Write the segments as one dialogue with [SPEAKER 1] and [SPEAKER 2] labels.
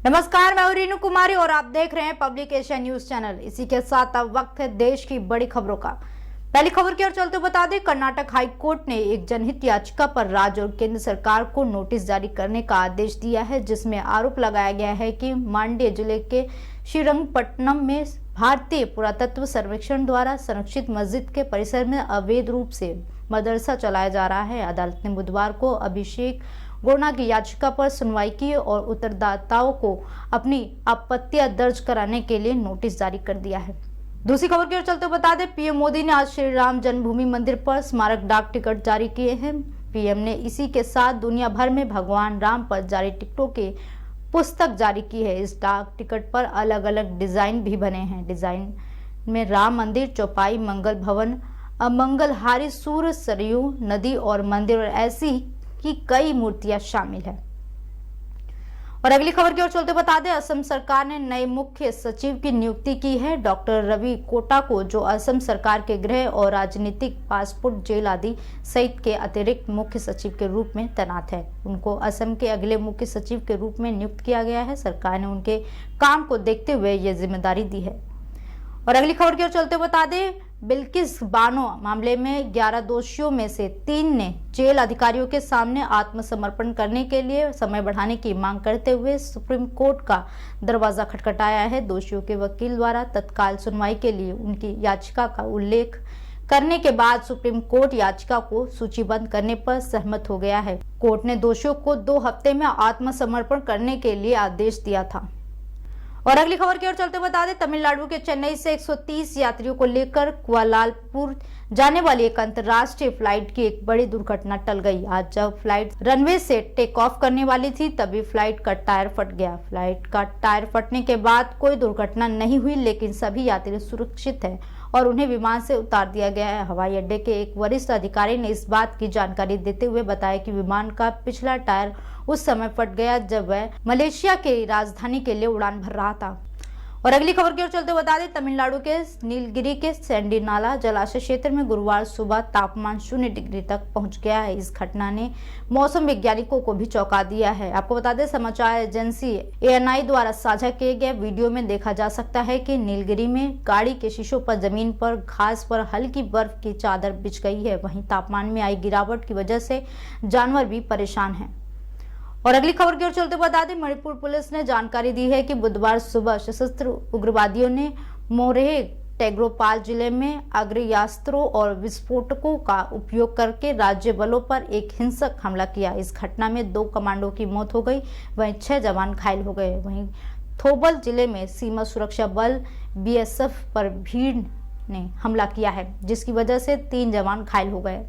[SPEAKER 1] नमस्कार, मैं हूं रीनू कुमारी और आप देख रहे हैं पब्लिक एशिया न्यूज चैनल। इसी के साथ अब वक्त है देश की बड़ी खबरों का। पहली खबर की ओर चलते बता दें, कर्नाटक हाई कोर्ट ने एक जनहित याचिका पर राज्य और केंद्र सरकार को नोटिस जारी करने का आदेश दिया है, जिसमें आरोप लगाया गया है कि मांड्य जिले के श्रीरंगपट्टनम में भारतीय पुरातत्व सर्वेक्षण द्वारा संरक्षित मस्जिद के परिसर में अवैध रूप से मदरसा चलाया जा रहा है। अदालत ने बुधवार को अभिषेक गोना की याचिका पर सुनवाई की और उत्तरदाताओं को अपनी आपत्तियां दर्ज कराने के लिए नोटिस जारी कर दिया है। दूसरी खबर की ओर चलते बता दें, पीएम मोदी ने आज श्री राम जन्मभूमि मंदिर पर स्मारक डाक टिकट जारी किए हैं। पीएम ने इसी के साथ दुनिया भर में भगवान राम पर जारी टिकटों की पुस्तक जारी की है। इस डाक टिकट पर अलग अलग डिजाइन भी बने हैं। डिजाइन में राम मंदिर, चौपाई, मंगल भवन, अमंगलहारी सूर्य, सरयू नदी और मंदिर और ऐसी की कई मूर्तियां शामिल है। और अगली खबर की ओर चलते बता दें, असम सरकार ने नए मुख्य सचिव की नियुक्ति की है। डॉक्टर रवि कोटा को, जो असम सरकार के गृह और राजनीतिक, पासपोर्ट, जेल आदि सहित के अतिरिक्त मुख्य सचिव के रूप में तैनात है, उनको असम के अगले मुख्य सचिव के रूप में नियुक्त किया गया है। सरकार ने उनके काम को देखते हुए यह जिम्मेदारी दी है। और अगली खबर की ओर चलते बता दें, बिल्किस बानो मामले में 11 दोषियों में से 3 ने जेल अधिकारियों के सामने आत्मसमर्पण करने के लिए समय बढ़ाने की मांग करते हुए सुप्रीम कोर्ट का दरवाजा खटखटाया है। दोषियों के वकील द्वारा तत्काल सुनवाई के लिए उनकी याचिका का उल्लेख करने के बाद सुप्रीम कोर्ट याचिका को सूचीबद्ध करने पर सहमत हो गया है। कोर्ट ने दोषियों को 2 हफ्ते में आत्मसमर्पण करने के लिए आदेश दिया था। और अगली खबर की ओर चलते बता दें, तमिलनाडु के चेन्नई से 130 यात्रियों को लेकर कुआलालंपुर जाने वाली एक अंतर्राष्ट्रीय फ्लाइट की एक बड़ी दुर्घटना टल गई। आज जब फ्लाइट रनवे से टेक ऑफ करने वाली थी, तभी फ्लाइट का टायर फट गया। फ्लाइट का टायर फटने के बाद कोई दुर्घटना नहीं हुई, लेकिन सभी यात्री सुरक्षित हैं और उन्हें विमान से उतार दिया गया है। हवाई अड्डे के एक वरिष्ठ अधिकारी ने इस बात की जानकारी देते हुए बताया कि विमान का पिछला टायर उस समय फट गया जब वह मलेशिया की राजधानी के लिए उड़ान भर रहा था। और अगली खबर की ओर चलते बता दें, तमिलनाडु के नीलगिरी के सैंडीनाला जलाशय क्षेत्र में गुरुवार सुबह तापमान 0 डिग्री तक पहुंच गया है। इस घटना ने मौसम वैज्ञानिकों को भी चौंका दिया है। आपको बता दें, समाचार एजेंसी ANI द्वारा साझा किए गए वीडियो में देखा जा सकता है कि नीलगिरी में गाड़ी के शीशों पर, जमीन पर, घास पर हल्की बर्फ की चादर बिछ गई है। वहीं तापमान में आई गिरावट की वजह से जानवर भी परेशान हैं। और अगली खबर की ओर चलते बता दें, मणिपुर पुलिस ने जानकारी दी है कि बुधवार सुबह सशस्त्र उग्रवादियों ने मोरेह टेग्रोपाल जिले में आग्नेयास्त्रों और विस्फोटकों का उपयोग करके राज्य बलों पर एक हिंसक हमला किया। इस घटना में 2 कमांडो की मौत हो गई, वहीं 6 जवान घायल हो गए। वहीं थोबल जिले में सीमा सुरक्षा बल BSF पर भीड़ ने हमला किया है, जिसकी वजह से 3 जवान घायल हो गए।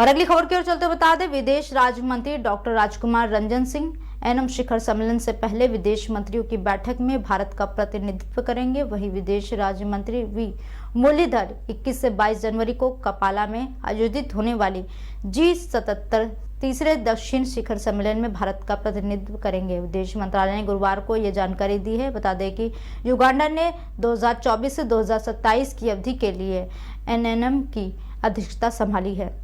[SPEAKER 1] और अगली खबर की ओर चलते बता दें, विदेश राज्य मंत्री डॉक्टर राजकुमार रंजन सिंह एनम शिखर सम्मेलन से पहले विदेश मंत्रियों की बैठक में भारत का प्रतिनिधित्व करेंगे। वहीं विदेश राज्य मंत्री वी मुरलीधर 21 से 22 जनवरी को कपाला में आयोजित होने वाली G77 तीसरे दक्षिण शिखर सम्मेलन में भारत का प्रतिनिधित्व करेंगे। विदेश मंत्रालय ने गुरुवार को यह जानकारी दी है। बता दें कि युगांडा ने 2024 से 2027 की अवधि के लिए NNM की अध्यक्षता संभाली है।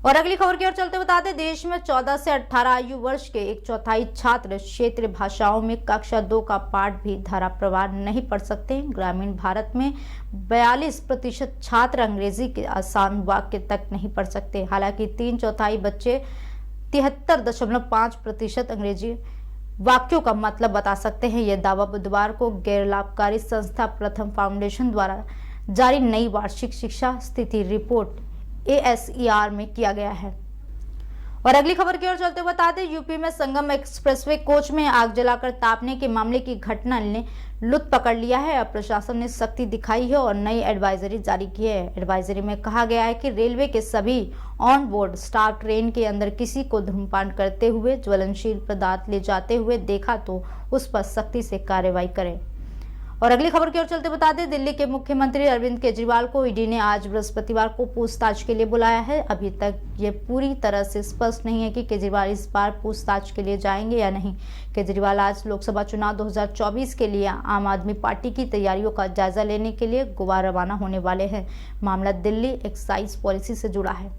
[SPEAKER 1] और अगली खबर की ओर चलते बता दें, देश में 14 से 18 आयु वर्ष के 1/4 छात्र क्षेत्रीय भाषाओं में कक्षा 2 का पाठ भी धाराप्रवाह नहीं पढ़ सकते। ग्रामीण भारत में 42% छात्र अंग्रेजी के आसान वाक्य तक नहीं पढ़ सकते। हालांकि 3/4 बच्चे 73.5% अंग्रेजी वाक्यों का मतलब बता सकते हैं। यह दावा बुधवार को गैर लाभकारी संस्था प्रथम फाउंडेशन द्वारा जारी नई वार्षिक शिक्षा स्थिति रिपोर्ट ASER में किया गया है। और अगली खबर की ओर चलते बता दें, यूपी में संगम एक्सप्रेसवे कोच में आग जलाकर तापने के मामले की घटना ने लुत्फ पकड़ लिया है। अब प्रशासन ने सख्ती दिखाई है और नई एडवाइजरी जारी की है। एडवाइजरी में कहा गया है कि रेलवे के सभी ऑन बोर्ड स्टाफ ट्रेन के अंदर किसी को धूम्रपान करते हुए, ज्वलनशील पदार्थ ले जाते हुए देखा तो उस पर सख्ती से कार्रवाई करें। और अगली खबर की ओर चलते बता दें, दिल्ली के मुख्यमंत्री अरविंद केजरीवाल को ईडी ने आज बृहस्पतिवार को पूछताछ के लिए बुलाया है। अभी तक ये पूरी तरह से स्पष्ट नहीं है कि केजरीवाल इस बार पूछताछ के लिए जाएंगे या नहीं। केजरीवाल आज लोकसभा चुनाव 2024 के लिए आम आदमी पार्टी की तैयारियों का जायजा लेने के लिए गोवा रवाना होने वाले हैं। मामला दिल्ली एक्साइज पॉलिसी से जुड़ा है।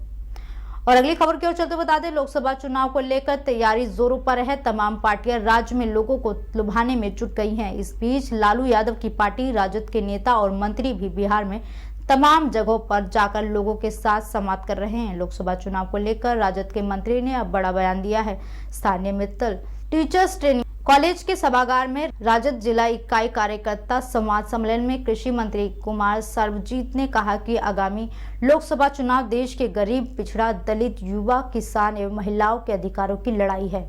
[SPEAKER 1] और अगली खबर की ओर चलते बता दें, लोकसभा चुनाव को लेकर तैयारी जोरों पर है। तमाम पार्टियां राज्य में लोगों को लुभाने में जुट गई हैं। इस बीच लालू यादव की पार्टी राजद के नेता और मंत्री भी बिहार में तमाम जगहों पर जाकर लोगों के साथ संवाद कर रहे हैं। लोकसभा चुनाव को लेकर राजद के मंत्री ने अब बड़ा बयान दिया है। स्थानीय मित्तल टीचर्स ट्रेनिंग कॉलेज के सभागार में राजद जिला इकाई कार्यकर्ता संवाद सम्मेलन में कृषि मंत्री कुमार सर्वजीत ने कहा कि आगामी लोकसभा चुनाव देश के गरीब, पिछड़ा, दलित, युवा, किसान एवं महिलाओं के अधिकारों की लड़ाई है।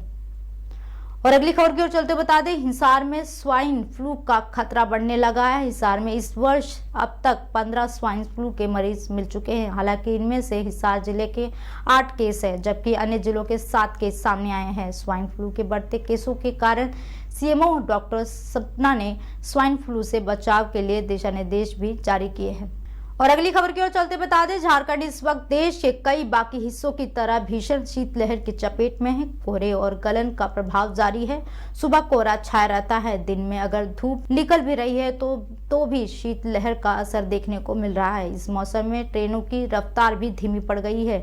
[SPEAKER 1] और अगली खबर की ओर चलते बता दें, हिसार में स्वाइन फ्लू का खतरा बढ़ने लगा है। हिसार में इस वर्ष अब तक 15 स्वाइन फ्लू के मरीज मिल चुके हैं। हालांकि इनमें से हिसार जिले के 8 केस है, जबकि अन्य जिलों के 7 केस सामने आए हैं। स्वाइन फ्लू के बढ़ते केसों के कारण सीएमओ डॉक्टर सपना ने स्वाइन फ्लू से बचाव के लिए दिशा निर्देश भी जारी किए हैं। और अगली खबर की ओर चलते बता दें, झारखंड इस वक्त देश के कई बाकी हिस्सों की तरह भीषण शीतलहर की चपेट में है। कोहरे और गलन का प्रभाव जारी है। सुबह कोहरा छाया रहता है। दिन में अगर धूप निकल भी रही है तो भी शीतलहर का असर देखने को मिल रहा है। इस मौसम में ट्रेनों की रफ्तार भी धीमी पड़ गई है।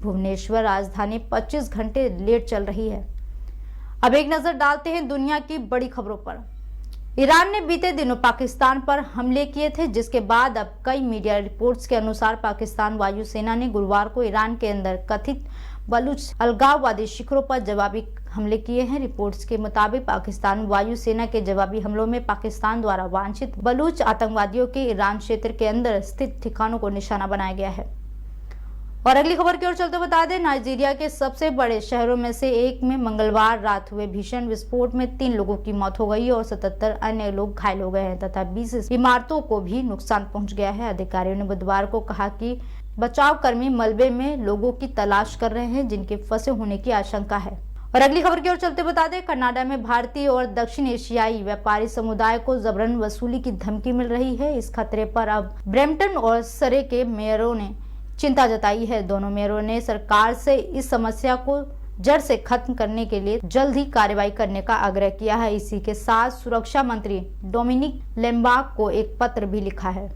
[SPEAKER 1] भुवनेश्वर राजधानी 25 घंटे लेट चल रही है। अब एक नजर डालते हैं दुनिया की बड़ी खबरों पर। ईरान ने बीते दिनों पाकिस्तान पर हमले किए थे, जिसके बाद अब कई मीडिया रिपोर्ट्स के अनुसार पाकिस्तान वायुसेना ने गुरुवार को ईरान के अंदर कथित बलूच अलगाववादी शिखरों पर जवाबी हमले किए हैं। रिपोर्ट्स के मुताबिक पाकिस्तान वायुसेना के जवाबी हमलों में पाकिस्तान द्वारा वांछित बलूच आतंकवादियों के ईरान क्षेत्र के अंदर स्थित ठिकानों को निशाना बनाया गया है। और अगली खबर की ओर चलते बता दें, नाइजीरिया के सबसे बड़े शहरों में से एक में मंगलवार रात हुए भीषण विस्फोट में 3 लोगों की मौत हो गई और 77 अन्य लोग घायल हो गए हैं तथा 20 इमारतों को भी नुकसान पहुंच गया है। अधिकारियों ने बुधवार को कहा कि बचाव कर्मी मलबे में लोगों की तलाश कर रहे हैं जिनके फंसे होने की आशंका है। और अगली खबर की ओर चलते बता दें, कनाडा में भारतीय और दक्षिण एशियाई व्यापारी समुदाय को जबरन वसूली की धमकी मिल रही है। इस खतरे पर अब ब्रैम्पटन और सरे के मेयरों ने चिंता जताई है। दोनों मेयरों ने सरकार से इस समस्या को जड़ से खत्म करने के लिए जल्द ही कार्रवाई करने का आग्रह किया है। इसी के साथ सुरक्षा मंत्री डोमिनिक लेम्बार्ड को एक पत्र भी लिखा है।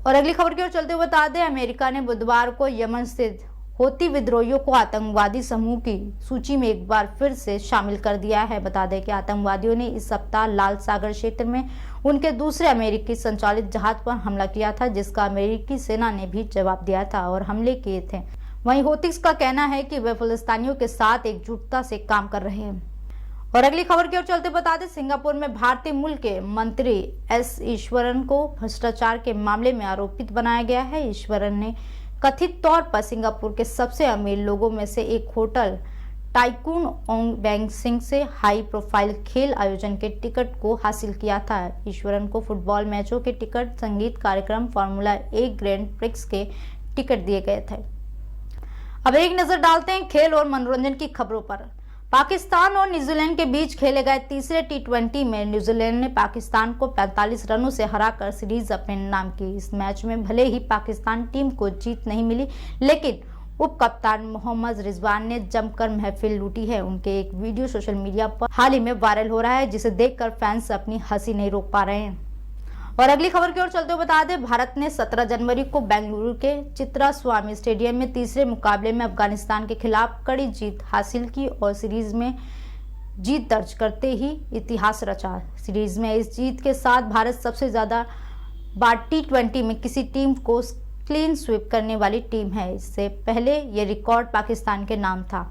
[SPEAKER 1] और अगली खबर की ओर चलते हुए बता दें, अमेरिका ने बुधवार को यमन स्थित हौती विद्रोहियों को आतंकवादी समूह की सूची में एक बार फिर से शामिल कर दिया है। बता दें कि आतंकवादियों ने इस सप्ताह लाल सागर क्षेत्र में उनके दूसरे अमेरिकी संचालित जहाज पर हमला किया था, जिसका अमेरिकी सेना ने भी जवाब दिया था और हमले किए थे। वहीं हौतीस का कहना है कि वे फिलिस्तीनियों के साथ एकजुटता से काम कर रहे हैं। और अगली खबर की ओर चलते बता दें, सिंगापुर में भारतीय मूल के मंत्री एस ईश्वरन को भ्रष्टाचार के मामले में आरोपित बनाया गया है। ईश्वरन ने कथित तौर पर सिंगापुर के सबसे अमीर लोगों में से एक होटल टाइकून ओंग बैंक सिंह से हाई प्रोफाइल खेल आयोजन के टिकट को हासिल किया था। ईश्वरन को फुटबॉल मैचों के टिकट, संगीत कार्यक्रम, फार्मूला 1 ग्रैंड प्रिक्स के टिकट दिए गए थे। अब एक नजर डालते हैं खेल और मनोरंजन की खबरों पर। पाकिस्तान और न्यूजीलैंड के बीच खेले गए तीसरे T20 में न्यूजीलैंड ने पाकिस्तान को 45 रनों से हराकर सीरीज अपने नाम की। इस मैच में भले ही पाकिस्तान टीम को जीत नहीं मिली, लेकिन उप कप्तान मोहम्मद रिजवान ने जमकर महफिल लूटी है। उनके एक वीडियो सोशल मीडिया पर हाल ही में वायरल हो रहा है, जिसे देखकर फैंस अपनी हंसी नहीं रोक पा रहे हैं। और अगली खबर की ओर चलते हुए बता दें, भारत ने 17 जनवरी को बेंगलुरु के चित्रा स्वामी स्टेडियम में तीसरे मुकाबले में अफगानिस्तान के खिलाफ कड़ी जीत हासिल की और सीरीज में जीत दर्ज करते ही इतिहास रचा। सीरीज में इस जीत के साथ भारत सबसे ज्यादा बार T20 में किसी टीम को क्लीन स्वीप करने वाली टीम है। इससे पहले ये रिकॉर्ड पाकिस्तान के नाम था।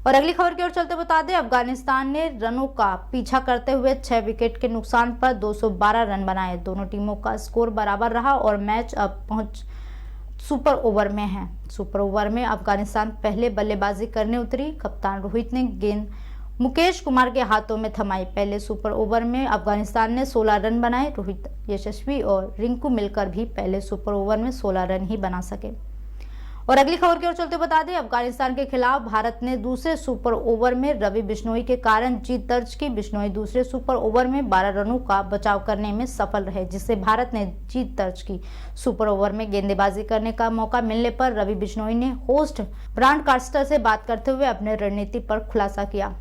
[SPEAKER 1] और अगली खबर की ओर चलते बता दें, अफगानिस्तान ने रनों का पीछा करते हुए 6 विकेट के नुकसान पर 212 रन बनाए। दोनों टीमों का स्कोर बराबर रहा और मैच अब पहुंच सुपर ओवर में है। सुपर ओवर में अफगानिस्तान पहले बल्लेबाजी करने उतरी। कप्तान रोहित ने गेंद मुकेश कुमार के हाथों में थमाई। पहले सुपर ओवर में अफगानिस्तान ने 16 रन बनाए। रोहित, यशस्वी और रिंकू मिलकर भी पहले सुपर ओवर में 16 रन ही बना सके। और अगली खबर की ओर चलते बता दें, अफगानिस्तान के खिलाफ भारत ने दूसरे सुपर ओवर में रवि बिश्नोई के कारण जीत दर्ज की। बिश्नोई दूसरे सुपर ओवर में 12 रनों का बचाव करने में सफल रहे, जिससे भारत ने जीत दर्ज की। सुपर ओवर में गेंदबाजी करने का मौका मिलने पर रवि बिश्नोई ने होस्ट ब्रांड कास्टर से बात करते हुए अपने रणनीति पर खुलासा किया।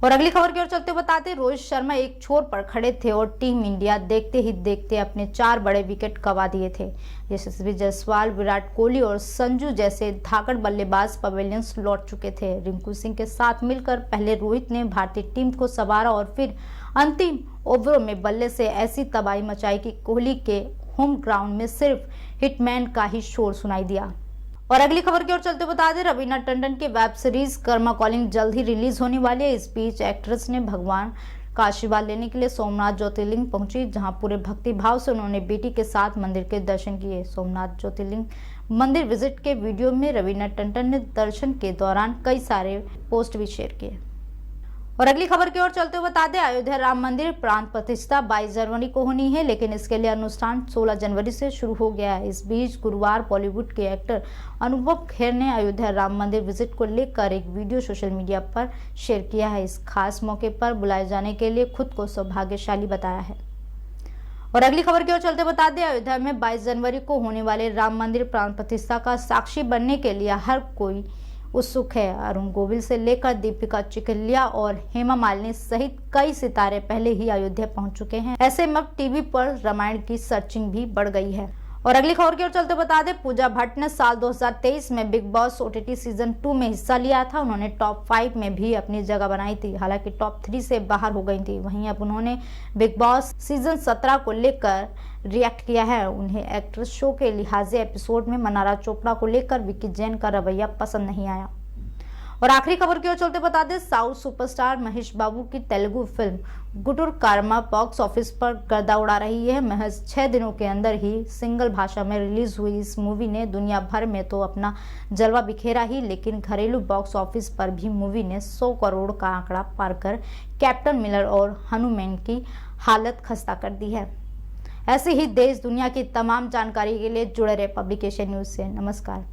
[SPEAKER 1] और अगली खबर की ओर चलते बताते रोहित शर्मा एक छोर पर खड़े थे और टीम इंडिया देखते ही देखते अपने 4 बड़े विकेट गंवा दिए थे। यशस्वी जायसवाल, विराट कोहली और संजू जैसे धाकड़ बल्लेबाज पवेलियन लौट चुके थे। रिंकू सिंह के साथ मिलकर पहले रोहित ने भारतीय टीम को संवारा और फिर अंतिम ओवरों में बल्ले से ऐसी तबाही मचाई कि कोहली के होम ग्राउंड में सिर्फ हिटमैन का ही शोर सुनाई दिया। और अगली खबर की ओर चलते बता दें रवीना टंडन की वेब सीरीज कर्मा कॉलिंग जल्द ही रिलीज होने वाली है। इस बीच एक्ट्रेस ने भगवान का आशीर्वाद लेने के लिए सोमनाथ ज्योतिर्लिंग पहुंची, जहां पूरे भक्ति भाव से उन्होंने बेटी के साथ मंदिर के दर्शन किए। सोमनाथ ज्योतिर्लिंग मंदिर विजिट के वीडियो में रवीना टंडन ने दर्शन के दौरान कई सारे पोस्ट भी शेयर किए। और अगली खबर की ओर चलते हुए बता दें अयोध्या राम मंदिर प्राण प्रतिष्ठा 22 जनवरी को होनी है, लेकिन इसके लिए अनुष्ठान 16 जनवरी से शुरू हो गया है। इस बीच गुरुवार बॉलीवुड के एक्टर अनुभव खेर ने अयोध्या राम मंदिर विजिट को लेकर एक वीडियो सोशल मीडिया पर शेयर किया है। इस खास मौके पर बुलाए जाने के लिए खुद को सौभाग्यशाली बताया है। और अगली खबर की ओर चलते बता दें अयोध्या में 22 जनवरी को होने वाले राम मंदिर प्राण प्रतिष्ठा का साक्षी बनने के लिए हर कोई उत्सुक है। अरुण गोविल से लेकर दीपिका चिखलिया और हेमा मालिनी सहित कई सितारे पहले ही अयोध्या पहुंच चुके हैं। ऐसे में अब टीवी पर रामायण की सर्चिंग भी बढ़ गई है। और अगली खबर की ओर चलते बता दें पूजा भट्ट ने साल 2023 में बिग बॉस OTT सीजन 2 में हिस्सा लिया था। उन्होंने टॉप 5 में भी अपनी जगह बनाई थी, हालांकि टॉप 3 से बाहर हो गई थी। वहीं अब उन्होंने बिग बॉस सीजन 17 को लेकर रिएक्ट किया है। उन्हें एक्ट्रेस शो के लिहाजे एपिसोड में मनारा चोपड़ा को लेकर विक्की जैन का रवैया पसंद नहीं आया। और आखिरी खबर की ओर चलते बता दें साउथ सुपरस्टार महेश बाबू की तेलुगु फिल्म गुटुर कारमा बॉक्स ऑफिस पर गर्दा उड़ा रही है। महज 6 दिनों के अंदर ही सिंगल भाषा में रिलीज हुई इस मूवी ने दुनिया भर में तो अपना जलवा बिखेरा ही, लेकिन घरेलू बॉक्स ऑफिस पर भी मूवी ने 100 करोड़ का आंकड़ा पार कर कैप्टन मिलर और हनुमान की हालत खस्ता कर दी है। ऐसे ही देश दुनिया की तमाम जानकारी के लिए जुड़े रहे पब्लिकेशन न्यूज से। नमस्कार।